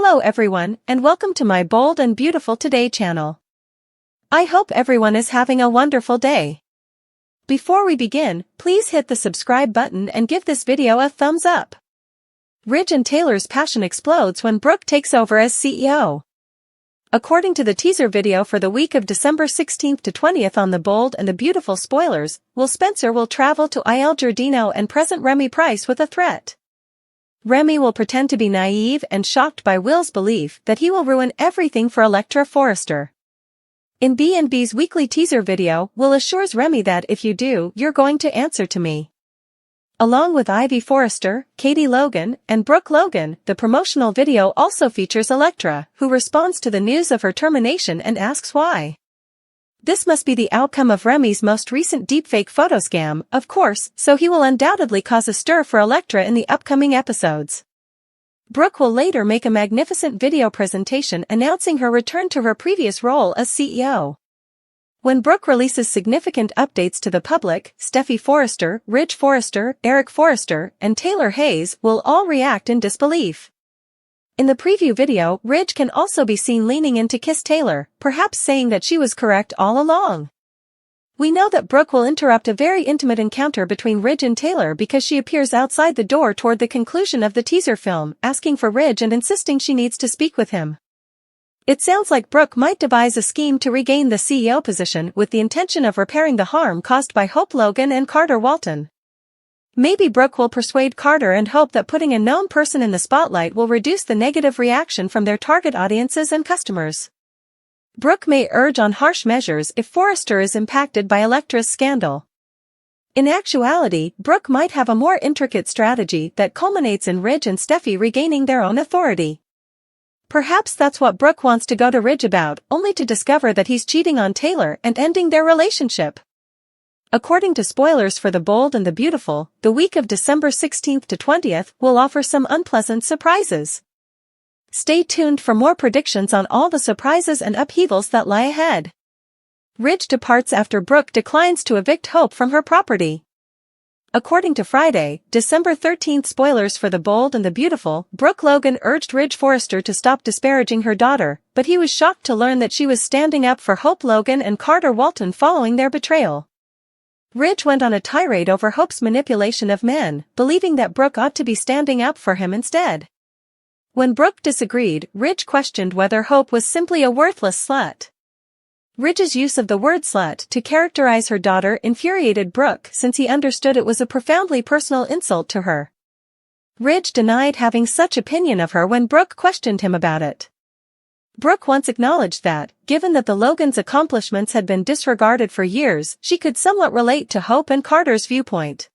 Hello everyone, and welcome to my Bold and Beautiful Today channel. I hope everyone is having a wonderful day. Before we begin, please hit the subscribe button and give this video a thumbs up. Ridge and Taylor's passion explodes when Brooke takes over as CEO. According to the teaser video for the week of December 16th to 20th on the Bold and the Beautiful spoilers, Will Spencer will travel to Il Giardino and present Remy Price with a threat. Remy will pretend to be naive and shocked by Will's belief that he will ruin everything for Electra Forrester. In B&B's weekly teaser video, Will assures Remy that if you do, you're going to answer to me. Along with Ivy Forrester, Katie Logan, and Brooke Logan, the promotional video also features Electra, who responds to the news of her termination and asks why. This must be the outcome of Remy's most recent deepfake photo scam, of course, so he will undoubtedly cause a stir for Electra in the upcoming episodes. Brooke will later make a magnificent video presentation announcing her return to her previous role as CEO. When Brooke releases significant updates to the public, Steffi Forrester, Ridge Forrester, Eric Forrester, and Taylor Hayes will all react in disbelief. In the preview video, Ridge can also be seen leaning in to kiss Taylor, perhaps saying that she was correct all along. We know that Brooke will interrupt a very intimate encounter between Ridge and Taylor because she appears outside the door toward the conclusion of the teaser film, asking for Ridge and insisting she needs to speak with him. It sounds like Brooke might devise a scheme to regain the CEO position with the intention of repairing the harm caused by Hope Logan and Carter Walton. Maybe Brooke will persuade Carter and Hope that putting a known person in the spotlight will reduce the negative reaction from their target audiences and customers. Brooke may urge on harsh measures if Forrester is impacted by Electra's scandal. In actuality, Brooke might have a more intricate strategy that culminates in Ridge and Steffi regaining their own authority. Perhaps that's what Brooke wants to go to Ridge about, only to discover that he's cheating on Taylor and ending their relationship. According to spoilers for The Bold and the Beautiful, the week of December 16th to 20th will offer some unpleasant surprises. Stay tuned for more predictions on all the surprises and upheavals that lie ahead. Ridge departs after Brooke declines to evict Hope from her property. According to Friday, December 13th spoilers for The Bold and the Beautiful, Brooke Logan urged Ridge Forrester to stop disparaging her daughter, but he was shocked to learn that she was standing up for Hope Logan and Carter Walton following their betrayal. Ridge went on a tirade over Hope's manipulation of men, believing that Brooke ought to be standing up for him instead. When Brooke disagreed, Ridge questioned whether Hope was simply a worthless slut. Ridge's use of the word slut to characterize her daughter infuriated Brooke since he understood it was a profoundly personal insult to her. Ridge denied having such opinion of her when Brooke questioned him about it. Brooke once acknowledged that, given that the Logans' accomplishments had been disregarded for years, she could somewhat relate to Hope and Carter's viewpoint.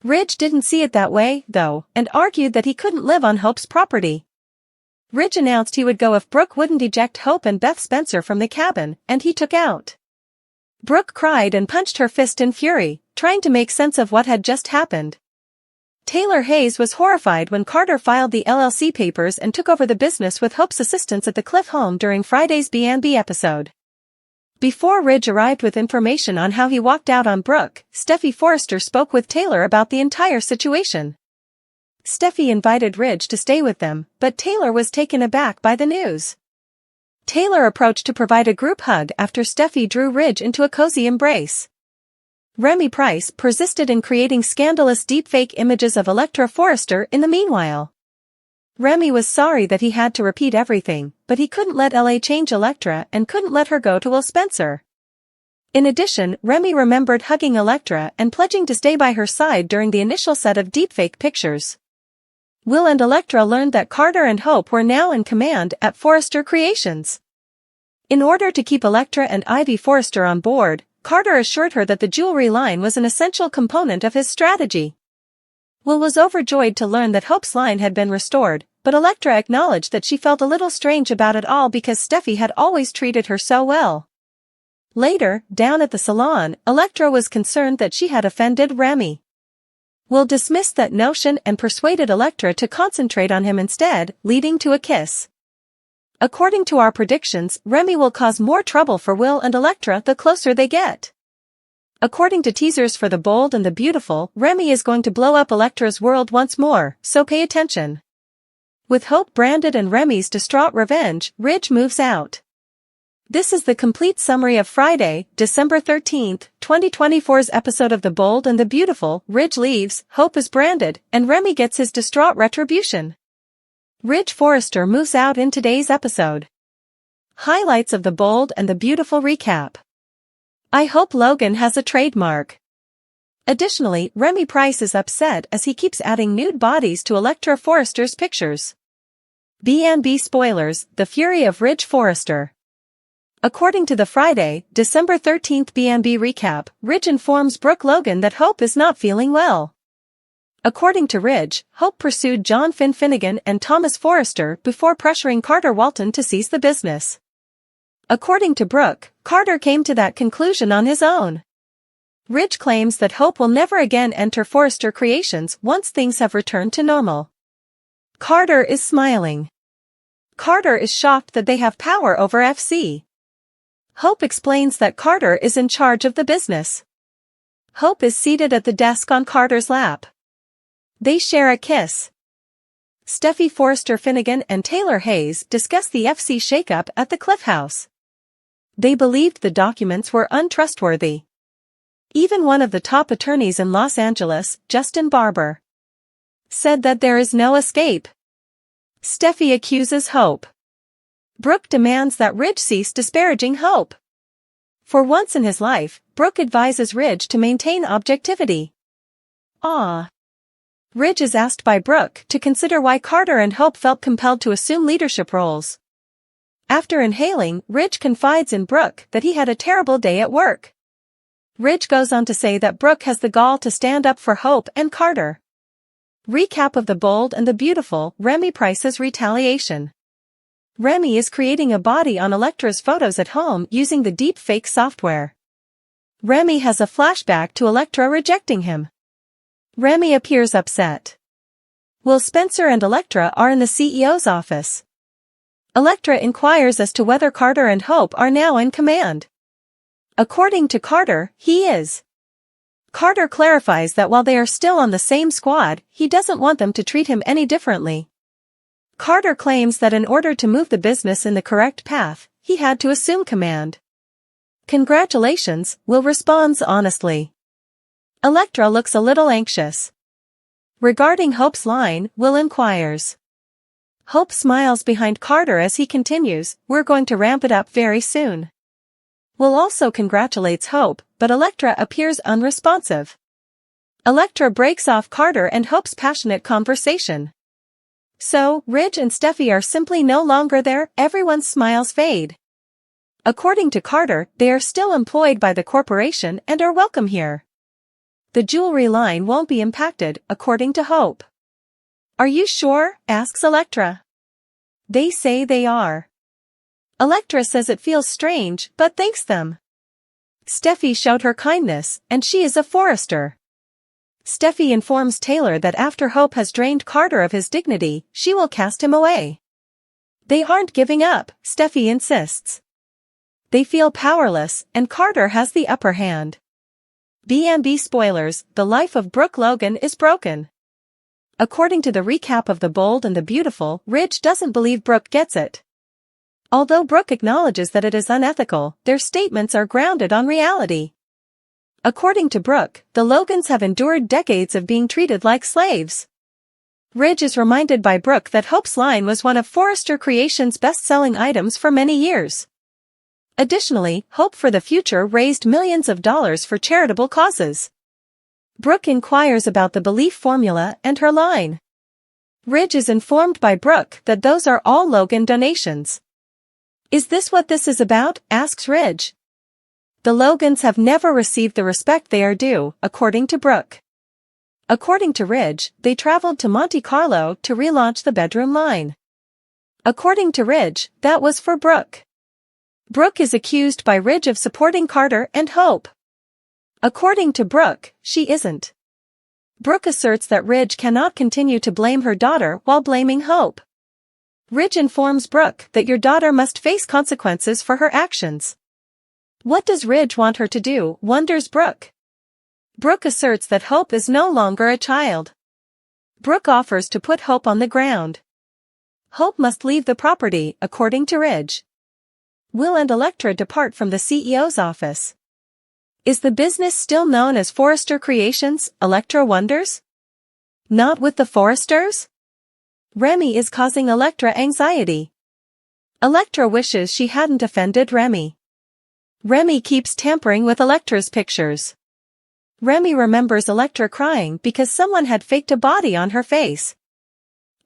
Ridge didn't see it that way, though, and argued that he couldn't live on Hope's property. Ridge announced he would go if Brooke wouldn't eject Hope and Beth Spencer from the cabin, and he took out. Brooke cried and punched her fist in fury, trying to make sense of what had just happened. Taylor Hayes was horrified when Carter filed the LLC papers and took over the business with Hope's assistance at the Cliff home during Friday's B&B episode. Before Ridge arrived with information on how he walked out on Brooke, Steffi Forrester spoke with Taylor about the entire situation. Steffi invited Ridge to stay with them, but Taylor was taken aback by the news. Taylor approached to provide a group hug after Steffi drew Ridge into a cozy embrace. Remy Price persisted in creating scandalous deepfake images of Electra Forrester in the meanwhile. Remy was sorry that he had to repeat everything, but he couldn't let LA change Electra and couldn't let her go to Will Spencer. In addition, Remy remembered hugging Electra and pledging to stay by her side during the initial set of deepfake pictures. Will and Electra learned that Carter and Hope were now in command at Forrester Creations. In order to keep Electra and Ivy Forrester on board, Carter assured her that the jewelry line was an essential component of his strategy. Will was overjoyed to learn that Hope's line had been restored, but Electra acknowledged that she felt a little strange about it all because Steffi had always treated her so well. Later, down at the salon, Electra was concerned that she had offended Remy. Will dismissed that notion and persuaded Electra to concentrate on him instead, leading to a kiss. According to our predictions, Remy will cause more trouble for Will and Electra the closer they get. According to teasers for The Bold and the Beautiful, Remy is going to blow up Electra's world once more, so pay attention. With Hope branded and Remy's distraught revenge, Ridge moves out. This is the complete summary of Friday, December 13th, 2024's episode of The Bold and the Beautiful. Ridge leaves, Hope is branded, and Remy gets his distraught retribution. Ridge Forrester moves out in today's episode. Highlights of The Bold and the Beautiful recap. I hope Logan has a trademark. Additionally, Remy Price is upset as he keeps adding nude bodies to Electra Forrester's pictures. B&B spoilers, the fury of Ridge Forrester. According to the Friday, December 13th B&B recap, Ridge informs Brooke Logan that Hope is not feeling well. According to Ridge, Hope pursued John Finnegan and Thomas Forrester before pressuring Carter Walton to cease the business. According to Brooke, Carter came to that conclusion on his own. Ridge claims that Hope will never again enter Forrester Creations once things have returned to normal. Carter is smiling. Carter is shocked that they have power over FC. Hope explains that Carter is in charge of the business. Hope is seated at the desk on Carter's lap. They share a kiss. Steffi Forrester Finnegan and Taylor Hayes discuss the FC shakeup at the Cliff House. They believed the documents were untrustworthy. Even one of the top attorneys in Los Angeles, Justin Barber, said that there is no escape. Steffi accuses Hope. Brooke demands that Ridge cease disparaging Hope. For once in his life, Brooke advises Ridge to maintain objectivity. Ridge is asked by Brooke to consider why Carter and Hope felt compelled to assume leadership roles. After inhaling, Ridge confides in Brooke that he had a terrible day at work. Ridge goes on to say that Brooke has the gall to stand up for Hope and Carter. Recap of The Bold and the Beautiful, Remy Price's retaliation. Remy is creating a body on Electra's photos at home using the deep fake software. Remy has a flashback to Electra rejecting him. Remy appears upset. Will Spencer and Electra are in the CEO's office. Electra inquires as to whether Carter and Hope are now in command. According to Carter, he is. Carter clarifies that while they are still on the same squad, he doesn't want them to treat him any differently. Carter claims that in order to move the business in the correct path, he had to assume command. Congratulations, Will responds honestly. Electra looks a little anxious. Regarding Hope's line, Will inquires. Hope smiles behind Carter as he continues, we're going to ramp it up very soon. Will also congratulates Hope, but Electra appears unresponsive. Electra breaks off Carter and Hope's passionate conversation. So, Ridge and Steffi are simply no longer there, everyone's smiles fade. According to Carter, they are still employed by the corporation and are welcome here. The jewelry line won't be impacted, according to Hope. Are you sure? Asks Electra. They say they are. Electra says it feels strange, but thanks them. Steffi showed her kindness, and she is a Forrester. Steffi informs Taylor that after Hope has drained Carter of his dignity, she will cast him away. They aren't giving up, Steffi insists. They feel powerless, and Carter has the upper hand. B&B spoilers, the life of Brooke Logan is broken. According to the recap of The Bold and the Beautiful, Ridge doesn't believe Brooke gets it. Although Brooke acknowledges that it is unethical, their statements are grounded on reality. According to Brooke, the Logans have endured decades of being treated like slaves. Ridge is reminded by Brooke that Hope's line was one of Forrester Creations' best-selling items for many years. Additionally, Hope for the Future raised millions of dollars for charitable causes. Brooke inquires about the belief formula and her line. Ridge is informed by Brooke that those are all Logan donations. Is this what this is about? Asks Ridge. The Logans have never received the respect they are due, according to Brooke. According to Ridge, they traveled to Monte Carlo to relaunch the bedroom line. According to Ridge, that was for Brooke. Brooke is accused by Ridge of supporting Carter and Hope. According to Brooke, she isn't. Brooke asserts that Ridge cannot continue to blame her daughter while blaming Hope. Ridge informs Brooke that your daughter must face consequences for her actions. What does Ridge want her to do, wonders Brooke. Brooke asserts that Hope is no longer a child. Brooke offers to put Hope on the ground. Hope must leave the property, according to Ridge. Will and Elektra depart from the CEO's office. Is the business still known as Forrester Creations, Elektra wonders? Not with the Forresters? Remy is causing Elektra anxiety. Elektra wishes she hadn't offended Remy. Remy keeps tampering with Elektra's pictures. Remy remembers Elektra crying because someone had faked a body on her face.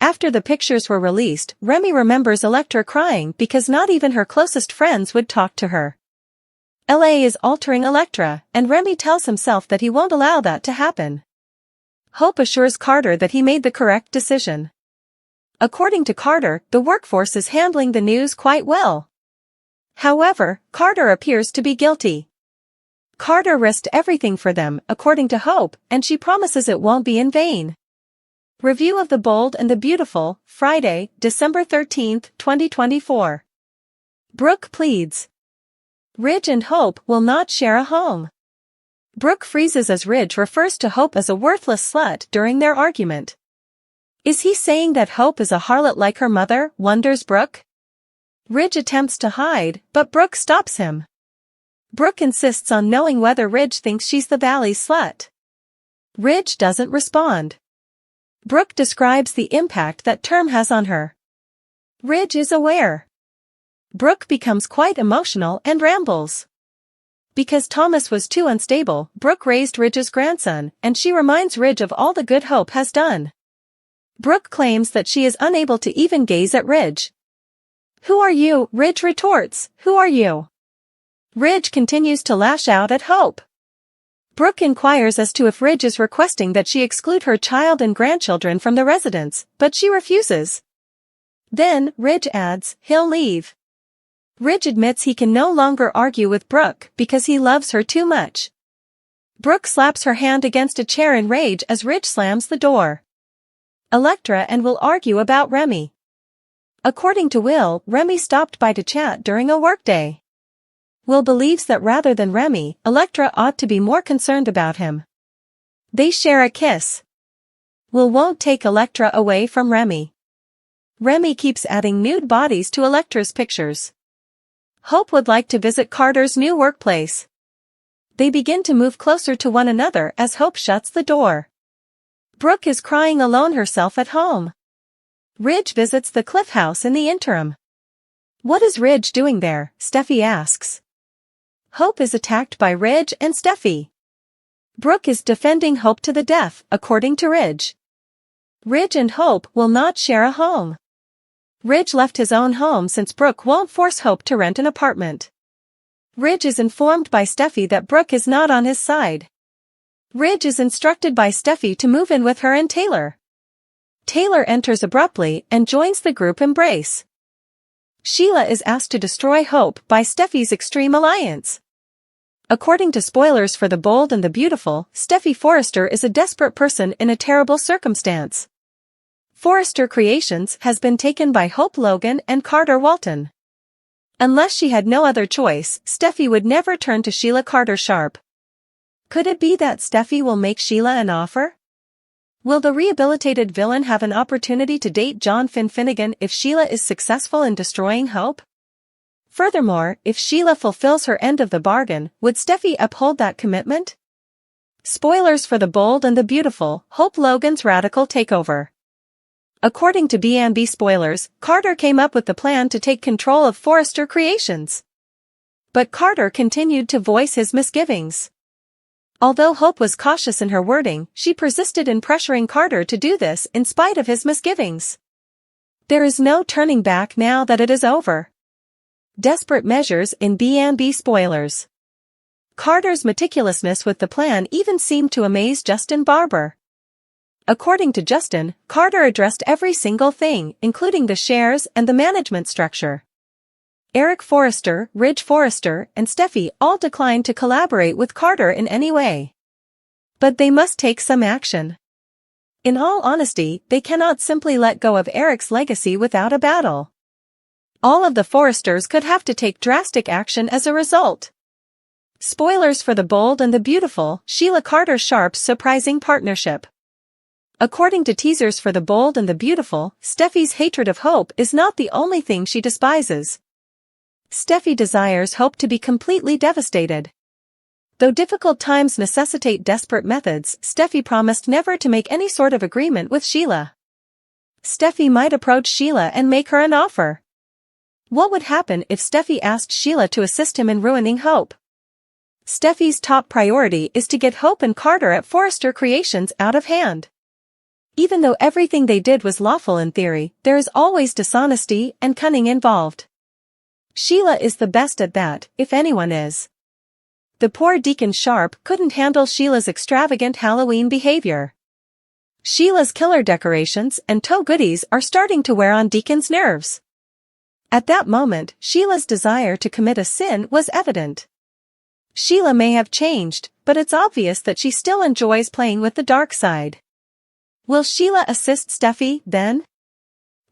After the pictures were released, Remy remembers Elektra crying because not even her closest friends would talk to her. LA is altering Elektra, and Remy tells himself that he won't allow that to happen. Hope assures Carter that he made the correct decision. According to Carter, the workforce is handling the news quite well. However, Carter appears to be guilty. Carter risked everything for them, according to Hope, and she promises it won't be in vain. Review of The Bold and the Beautiful, Friday, December 13, 2024. Brooke pleads. Ridge and Hope will not share a home. Brooke freezes as Ridge refers to Hope as a worthless slut during their argument. Is he saying that Hope is a harlot like her mother, wonders Brooke? Ridge attempts to hide, but Brooke stops him. Brooke insists on knowing whether Ridge thinks she's the valley's slut. Ridge doesn't respond. Brooke describes the impact that term has on her. Ridge is aware. Brooke becomes quite emotional and rambles. Because Thomas was too unstable, Brooke raised Ridge's grandson, and she reminds Ridge of all the good Hope has done. Brooke claims that she is unable to even gaze at Ridge. Who are you? Ridge retorts, who are you? Ridge continues to lash out at Hope. Brooke inquires as to if Ridge is requesting that she exclude her child and grandchildren from the residence, but she refuses. Then, Ridge adds, he'll leave. Ridge admits he can no longer argue with Brooke because he loves her too much. Brooke slaps her hand against a chair in rage as Ridge slams the door. Elektra and Will argue about Remy. According to Will, Remy stopped by to chat during a workday. Will believes that rather than Remy, Elektra ought to be more concerned about him. They share a kiss. Will won't take Elektra away from Remy. Remy keeps adding nude bodies to Elektra's pictures. Hope would like to visit Carter's new workplace. They begin to move closer to one another as Hope shuts the door. Brooke is crying alone herself at home. Ridge visits the Cliff House in the interim. What is Ridge doing there? Steffi asks. Hope is attacked by Ridge and Steffi. Brooke is defending Hope to the death, according to Ridge. Ridge and Hope will not share a home. Ridge left his own home since Brooke won't force Hope to rent an apartment. Ridge is informed by Steffi that Brooke is not on his side. Ridge is instructed by Steffi to move in with her and Taylor. Taylor enters abruptly and joins the group embrace. Sheila is asked to destroy Hope by Steffi's extreme alliance. According to spoilers for The Bold and the Beautiful, Steffi Forrester is a desperate person in a terrible circumstance. Forrester Creations has been taken by Hope Logan and Carter Walton. Unless she had no other choice, Steffi would never turn to Sheila Carter Sharp. Could it be that Steffi will make Sheila an offer? Will the rehabilitated villain have an opportunity to date John Finnegan if Sheila is successful in destroying Hope? Furthermore, if Sheila fulfills her end of the bargain, would Steffi uphold that commitment? Spoilers for The Bold and the Beautiful, Hope Logan's radical takeover. According to B&B spoilers, Carter came up with the plan to take control of Forrester Creations. But Carter continued to voice his misgivings. Although Hope was cautious in her wording, she persisted in pressuring Carter to do this in spite of his misgivings. There is no turning back now that it is over. Desperate measures in B&B spoilers. Carter's meticulousness with the plan even seemed to amaze Justin Barber. According to Justin, Carter addressed every single thing, including the shares and the management structure. Eric Forrester, Ridge Forrester, and Steffi all declined to collaborate with Carter in any way. But they must take some action. In all honesty, they cannot simply let go of Eric's legacy without a battle. All of the Forresters could have to take drastic action as a result. Spoilers for The Bold and the Beautiful, Sheila Carter Sharp's surprising partnership. According to teasers for The Bold and the Beautiful, Steffi's hatred of Hope is not the only thing she despises. Steffi desires Hope to be completely devastated. Though difficult times necessitate desperate methods, Steffi promised never to make any sort of agreement with Sheila. Steffi might approach Sheila and make her an offer. What would happen if Steffi asked Sheila to assist him in ruining Hope? Steffi's top priority is to get Hope and Carter at Forrester Creations out of hand. Even though everything they did was lawful in theory, there is always dishonesty and cunning involved. Sheila is the best at that, if anyone is. The poor Deacon Sharp couldn't handle Sheila's extravagant Halloween behavior. Sheila's killer decorations and toe goodies are starting to wear on Deacon's nerves. At that moment, Sheila's desire to commit a sin was evident. Sheila may have changed, but it's obvious that she still enjoys playing with the dark side. Will Sheila assist Steffi, then?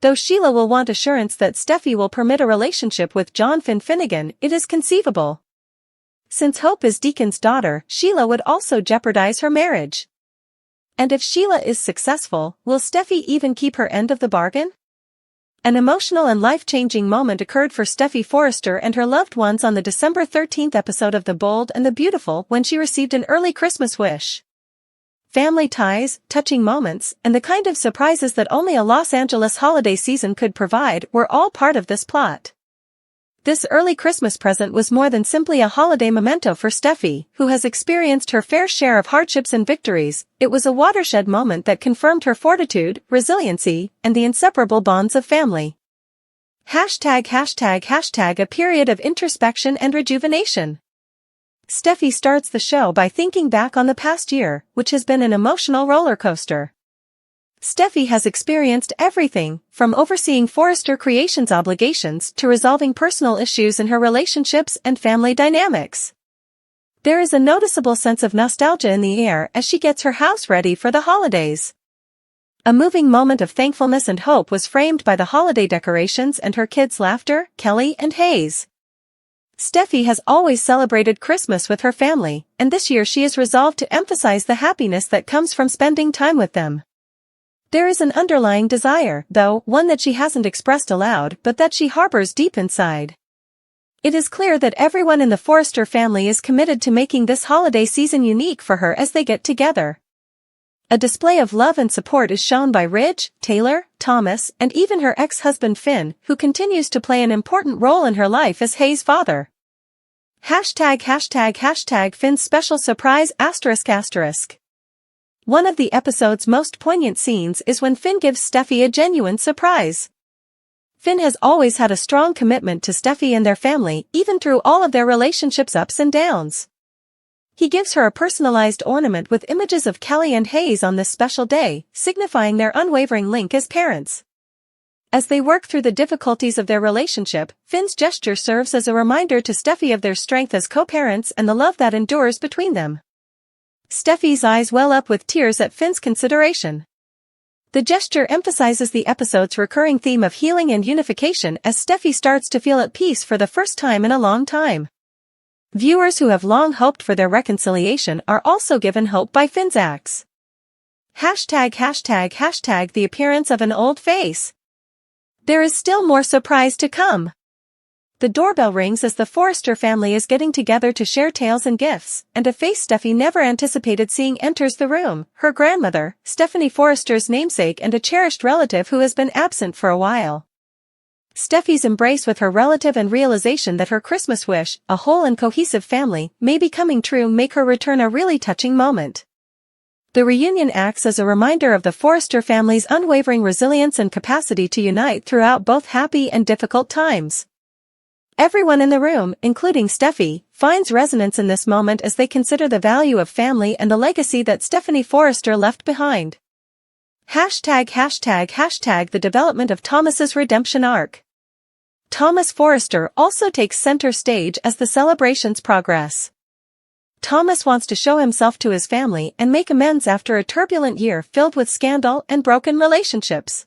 Though Sheila will want assurance that Steffi will permit a relationship with John Finnegan, it is conceivable. Since Hope is Deacon's daughter, Sheila would also jeopardize her marriage. And if Sheila is successful, will Steffi even keep her end of the bargain? An emotional and life-changing moment occurred for Steffi Forrester and her loved ones on the December 13th episode of The Bold and the Beautiful when she received an early Christmas wish. Family ties, touching moments, and the kind of surprises that only a Los Angeles holiday season could provide were all part of this plot. This early Christmas present was more than simply a holiday memento for Steffi, who has experienced her fair share of hardships and victories. It was a watershed moment that confirmed her fortitude, resiliency, and the inseparable bonds of family. #### A period of introspection and rejuvenation. Steffi starts the show by thinking back on the past year, which has been an emotional roller coaster. Steffi has experienced everything, from overseeing Forrester Creations' obligations to resolving personal issues in her relationships and family dynamics. There is a noticeable sense of nostalgia in the air as she gets her house ready for the holidays. A moving moment of thankfulness and hope was framed by the holiday decorations and her kids' laughter, Kelly and Hayes. Steffi has always celebrated Christmas with her family, and this year she is resolved to emphasize the happiness that comes from spending time with them. There is an underlying desire, though, one that she hasn't expressed aloud but that she harbors deep inside. It is clear that everyone in the Forrester family is committed to making this holiday season unique for her as they get together. A display of love and support is shown by Ridge, Taylor, Thomas, and even her ex-husband Finn, who continues to play an important role in her life as Hayes' father. #### Finn's special surprise ****. One of the episode's most poignant scenes is when Finn gives Steffi a genuine surprise. Finn has always had a strong commitment to Steffi and their family, even through all of their relationship's ups and downs. He gives her a personalized ornament with images of Kelly and Hayes on this special day, signifying their unwavering link as parents. As they work through the difficulties of their relationship, Finn's gesture serves as a reminder to Steffi of their strength as co-parents and the love that endures between them. Steffi's eyes well up with tears at Finn's consideration. The gesture emphasizes the episode's recurring theme of healing and unification as Steffi starts to feel at peace for the first time in a long time. Viewers who have long hoped for their reconciliation are also given hope by Finn's acts. #### The appearance of an old face. There is still more surprise to come. The doorbell rings as the Forrester family is getting together to share tales and gifts, and a face Steffi never anticipated seeing enters the room, her grandmother, Stephanie Forrester's namesake and a cherished relative who has been absent for a while. Steffi's embrace with her relative and realization that her Christmas wish, a whole and cohesive family, may be coming true make her return a really touching moment. The reunion acts as a reminder of the Forrester family's unwavering resilience and capacity to unite throughout both happy and difficult times. Everyone in the room, including Steffi, finds resonance in this moment as they consider the value of family and the legacy that Stephanie Forrester left behind. #### The development of Thomas's redemption arc. Thomas Forrester also takes center stage as the celebrations progress. Thomas wants to show himself to his family and make amends after a turbulent year filled with scandal and broken relationships.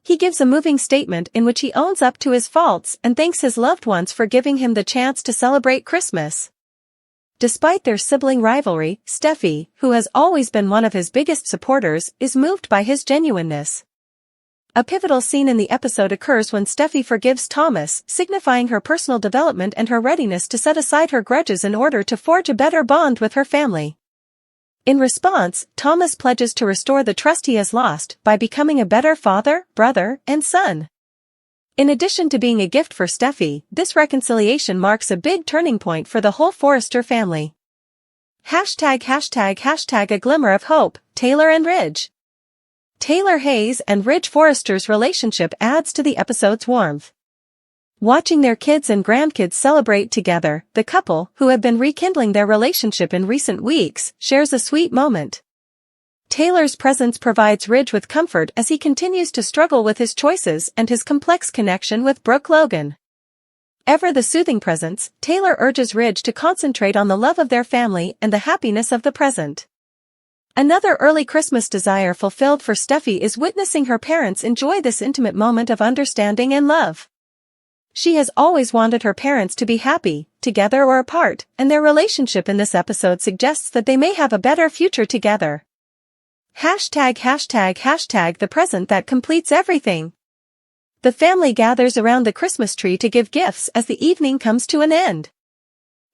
He gives a moving statement in which he owns up to his faults and thanks his loved ones for giving him the chance to celebrate Christmas. Despite their sibling rivalry, Steffi, who has always been one of his biggest supporters, is moved by his genuineness. A pivotal scene in the episode occurs when Steffi forgives Thomas, signifying her personal development and her readiness to set aside her grudges in order to forge a better bond with her family. In response, Thomas pledges to restore the trust he has lost by becoming a better father, brother, and son. In addition to being a gift for Steffi, this reconciliation marks a big turning point for the whole Forrester family. ### a glimmer of hope, Taylor and Ridge. Taylor Hayes and Ridge Forrester's relationship adds to the episode's warmth. Watching their kids and grandkids celebrate together, the couple, who have been rekindling their relationship in recent weeks, shares a sweet moment. Taylor's presence provides Ridge with comfort as he continues to struggle with his choices and his complex connection with Brooke Logan. Ever the soothing presence, Taylor urges Ridge to concentrate on the love of their family and the happiness of the present. Another early Christmas desire fulfilled for Steffi is witnessing her parents enjoy this intimate moment of understanding and love. She has always wanted her parents to be happy, together or apart, and their relationship in this episode suggests that they may have a better future together. ### the present that completes everything. The family gathers around the Christmas tree to give gifts as the evening comes to an end.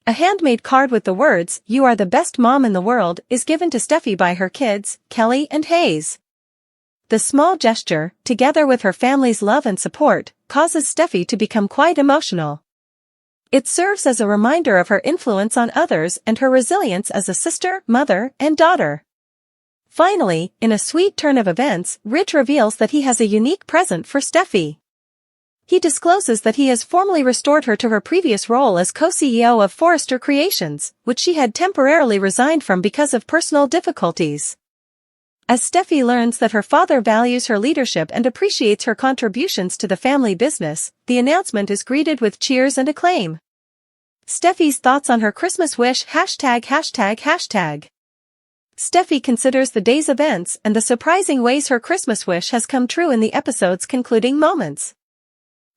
A handmade card with the words, "You are the best mom in the world," is given to Steffi by her kids, Kelly and Hayes. The small gesture, together with her family's love and support, causes Steffi to become quite emotional. It serves as a reminder of her influence on others and her resilience as a sister, mother, and daughter. Finally, in a sweet turn of events, Ridge reveals that he has a unique present for Steffi. He discloses that he has formally restored her to her previous role as co-CEO of Forrester Creations, which she had temporarily resigned from because of personal difficulties. As Steffi learns that her father values her leadership and appreciates her contributions to the family business, the announcement is greeted with cheers and acclaim. Steffi's thoughts on her Christmas wish ###. Steffi considers the day's events and the surprising ways her Christmas wish has come true in the episode's concluding moments.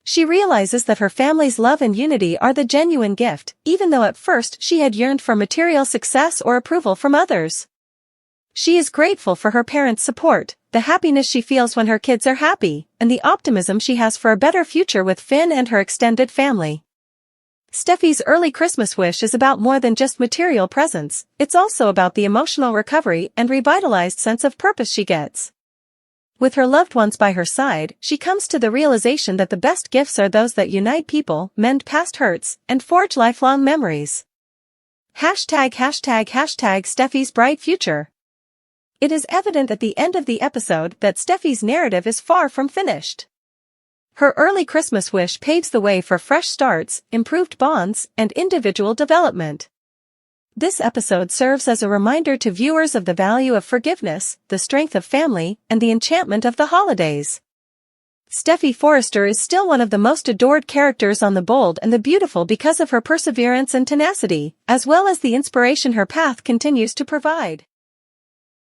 She realizes that her family's love and unity are the genuine gift, even though at first she had yearned for material success or approval from others. She is grateful for her parents' support, the happiness she feels when her kids are happy, and the optimism she has for a better future with Finn and her extended family. Steffi's early Christmas wish is about more than just material presents, it's also about the emotional recovery and revitalized sense of purpose she gets. With her loved ones by her side, she comes to the realization that the best gifts are those that unite people, mend past hurts, and forge lifelong memories. ### Steffi's bright future. It is evident at the end of the episode that Steffi's narrative is far from finished. Her early Christmas wish paves the way for fresh starts, improved bonds, and individual development. This episode serves as a reminder to viewers of the value of forgiveness, the strength of family, and the enchantment of the holidays. Steffi Forrester is still one of the most adored characters on The Bold and the Beautiful because of her perseverance and tenacity, as well as the inspiration her path continues to provide.